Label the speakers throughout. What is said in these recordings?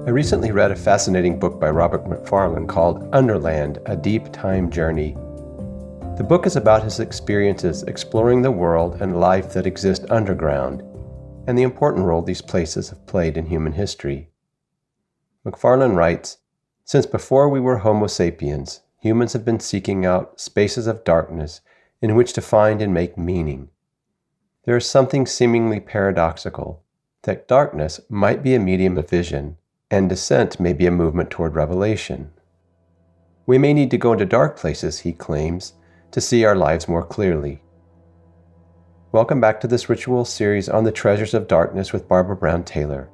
Speaker 1: I recently read a fascinating book by Robert Macfarlane called Underland, A Deep Time Journey. The book is about his experiences exploring the world and life that exists underground, and the important role these places have played in human history. Macfarlane writes, "Since before we were Homo sapiens, humans have been seeking out spaces of darkness in which to find and make meaning. There is something seemingly paradoxical, that darkness might be a medium of vision, and descent may be a movement toward revelation. We may need to go into dark places," he claims, "to see our lives more clearly." Welcome back to this ritual series on the treasures of darkness with Barbara Brown Taylor.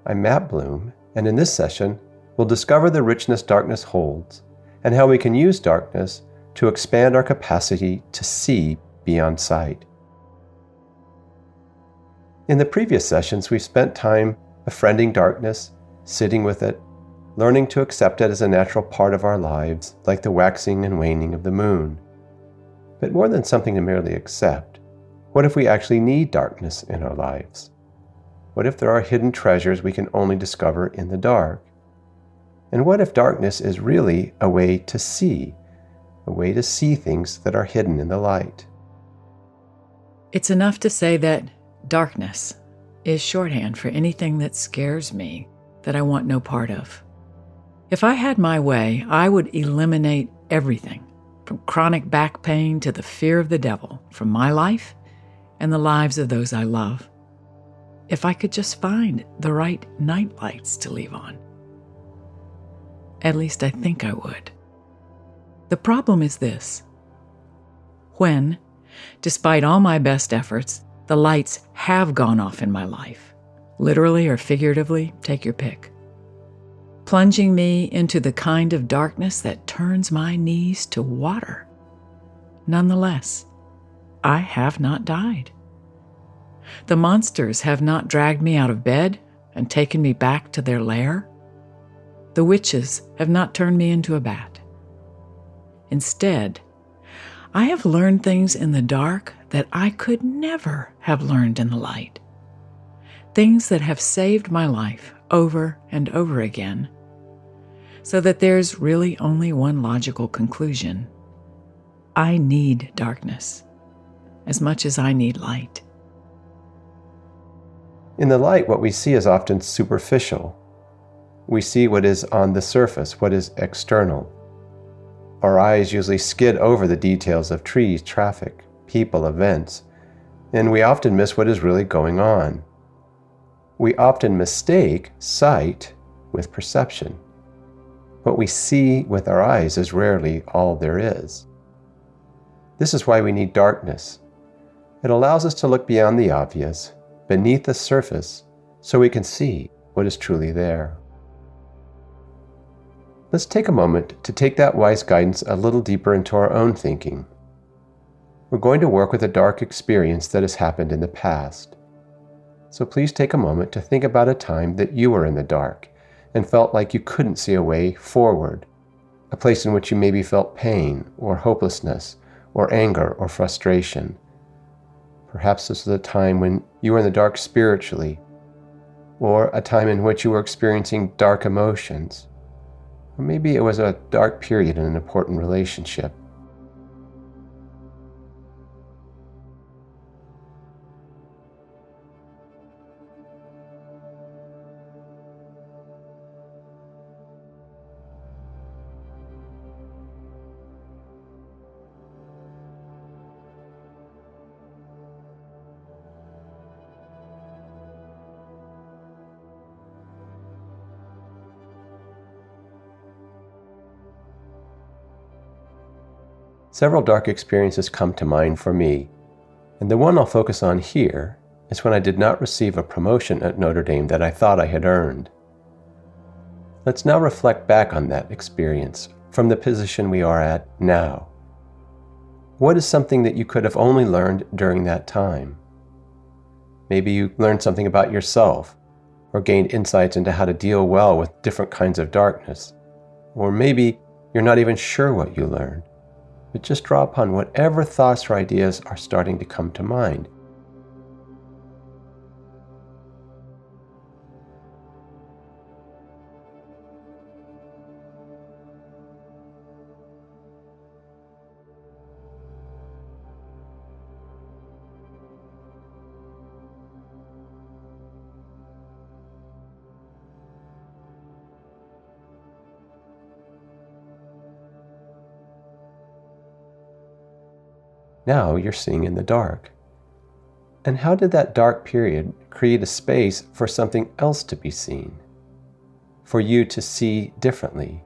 Speaker 1: I'm Matt Bloom, and in this session, we'll discover the richness darkness holds and how we can use darkness to expand our capacity to see beyond sight. In the previous sessions, we spent time befriending darkness, sitting with it, learning to accept it as a natural part of our lives, like the waxing and waning of the moon. But more than something to merely accept, what if we actually need darkness in our lives? What if there are hidden treasures we can only discover in the dark? And what if darkness is really a way to see things that are hidden in the light?
Speaker 2: It's enough to say that darkness is shorthand for anything that scares me, that I want no part of. If I had my way, I would eliminate everything, from chronic back pain to the fear of the devil, from my life and the lives of those I love. If I could just find the right night lights to leave on. At least I think I would. The problem is this. When, despite all my best efforts, the lights have gone off in my life, literally or figuratively, take your pick, plunging me into the kind of darkness that turns my knees to water. Nonetheless, I have not died. The monsters have not dragged me out of bed and taken me back to their lair. The witches have not turned me into a bat. Instead, I have learned things in the dark that I could never have learned in the light. Things that have saved my life over and over again, so that there's really only one logical conclusion. I need darkness as much as I need light.
Speaker 1: In the light, what we see is often superficial. We see what is on the surface, what is external. Our eyes usually skid over the details of trees, traffic, people, events, and we often miss what is really going on. We often mistake sight with perception. What we see with our eyes is rarely all there is. This is why we need darkness. It allows us to look beyond the obvious, beneath the surface, so we can see what is truly there. Let's take a moment to take that wise guidance a little deeper into our own thinking. We're going to work with a dark experience that has happened in the past. So please take a moment to think about a time that you were in the dark and felt like you couldn't see a way forward, a place in which you maybe felt pain or hopelessness or anger or frustration. Perhaps this was a time when you were in the dark spiritually, or a time in which you were experiencing dark emotions, or maybe it was a dark period in an important relationship. Several dark experiences come to mind for me, and the one I'll focus on here is when I did not receive a promotion at Notre Dame that I thought I had earned. Let's now reflect back on that experience from the position we are at now. What is something that you could have only learned during that time? Maybe you learned something about yourself, or gained insights into how to deal well with different kinds of darkness. Or maybe you're not even sure what you learned, but just draw upon whatever thoughts or ideas are starting to come to mind. Now you're seeing in the dark. And how did that dark period create a space for something else to be seen? For you to see differently?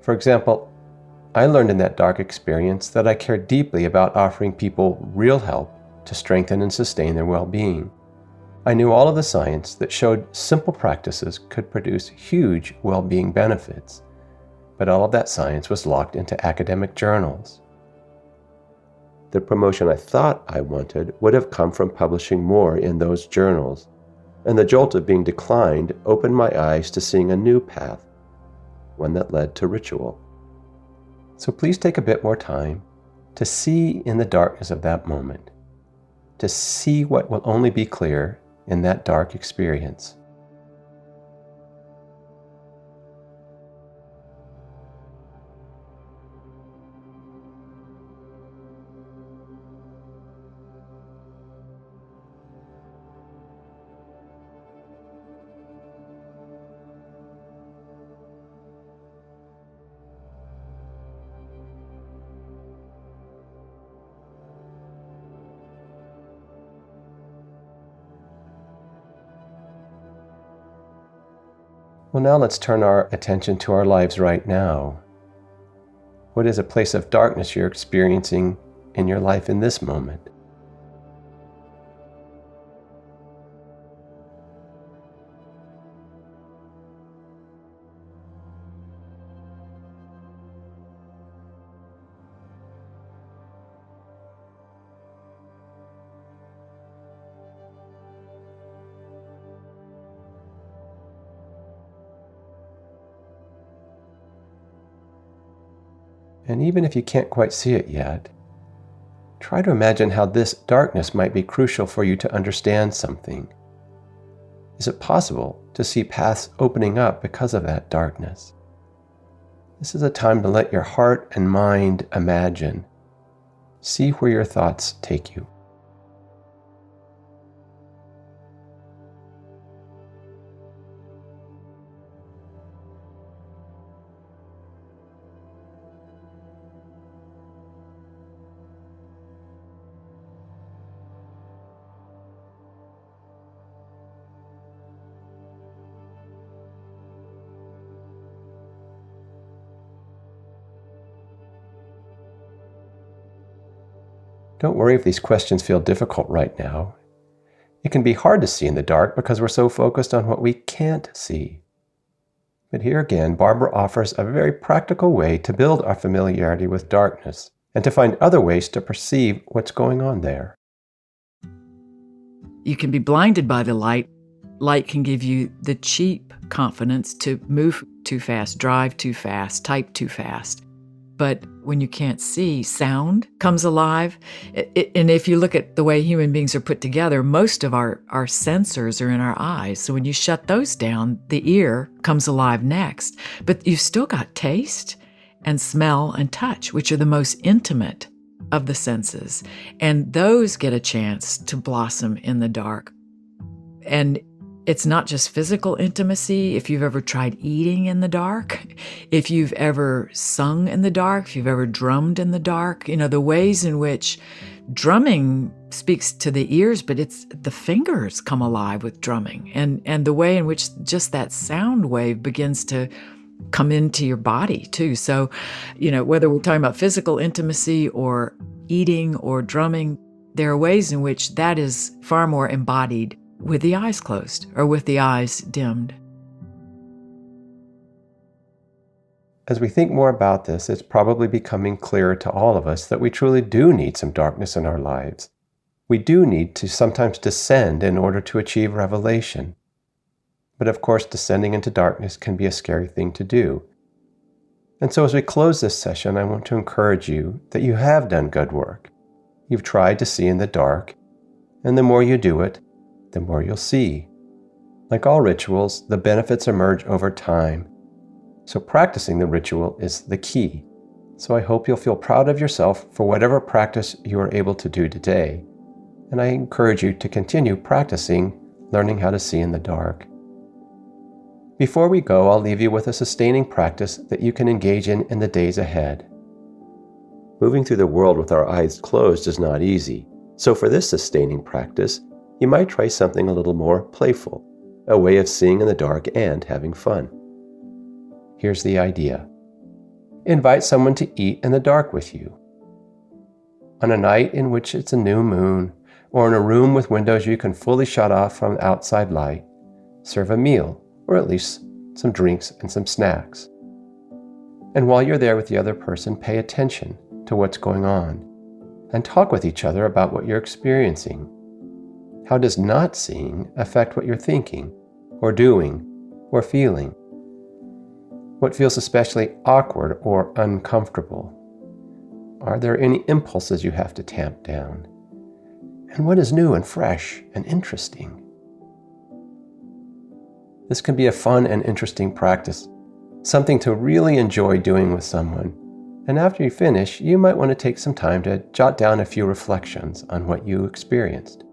Speaker 1: For example, I learned in that dark experience that I cared deeply about offering people real help to strengthen and sustain their well-being. I knew all of the science that showed simple practices could produce huge well-being benefits, but all of that science was locked into academic journals. The promotion I thought I wanted would have come from publishing more in those journals, and the jolt of being declined opened my eyes to seeing a new path, one that led to ritual. So please take a bit more time to see in the darkness of that moment, to see what will only be clear in that dark experience. Well, now let's turn our attention to our lives right now. What is a place of darkness you're experiencing in your life in this moment? And even if you can't quite see it yet, try to imagine how this darkness might be crucial for you to understand something. Is it possible to see paths opening up because of that darkness? This is a time to let your heart and mind imagine. See where your thoughts take you. Don't worry if these questions feel difficult right now. It can be hard to see in the dark because we're so focused on what we can't see. But here again, Barbara offers a very practical way to build our familiarity with darkness and to find other ways to perceive what's going on there.
Speaker 2: You can be blinded by the light. Light can give you the cheap confidence to move too fast, drive too fast, type too fast. But when you can't see, sound comes alive. And if you look at the way human beings are put together, most of our sensors are in our eyes. So when you shut those down, the ear comes alive next. But you've still got taste and smell and touch, which are the most intimate of the senses. And those get a chance to blossom in the dark. And it's not just physical intimacy. If you've ever tried eating in the dark, if you've ever sung in the dark, if you've ever drummed in the dark, the ways in which drumming speaks to the ears, but it's the fingers come alive with drumming, and the way in which just that sound wave begins to come into your body too. So, whether we're talking about physical intimacy or eating or drumming, there are ways in which that is far more embodied with the eyes closed or with the eyes dimmed.
Speaker 1: As we think more about this, it's probably becoming clearer to all of us that we truly do need some darkness in our lives. We do need to sometimes descend in order to achieve revelation. But of course, descending into darkness can be a scary thing to do. And so as we close this session, I want to encourage you that you have done good work. You've tried to see in the dark, and the more you do it, the more you'll see. Like all rituals, the benefits emerge over time. So practicing the ritual is the key. So I hope you'll feel proud of yourself for whatever practice you are able to do today. And I encourage you to continue practicing learning how to see in the dark. Before we go, I'll leave you with a sustaining practice that you can engage in the days ahead. Moving through the world with our eyes closed is not easy. So for this sustaining practice, you might try something a little more playful, a way of seeing in the dark and having fun. Here's the idea. Invite someone to eat in the dark with you. On a night in which it's a new moon, or in a room with windows you can fully shut off from outside light, serve a meal, or at least some drinks and some snacks. And while you're there with the other person, pay attention to what's going on, and talk with each other about what you're experiencing. How does not seeing affect what you're thinking, or doing, or feeling? What feels especially awkward or uncomfortable? Are there any impulses you have to tamp down? And what is new and fresh and interesting? This can be a fun and interesting practice, something to really enjoy doing with someone. And after you finish, you might want to take some time to jot down a few reflections on what you experienced.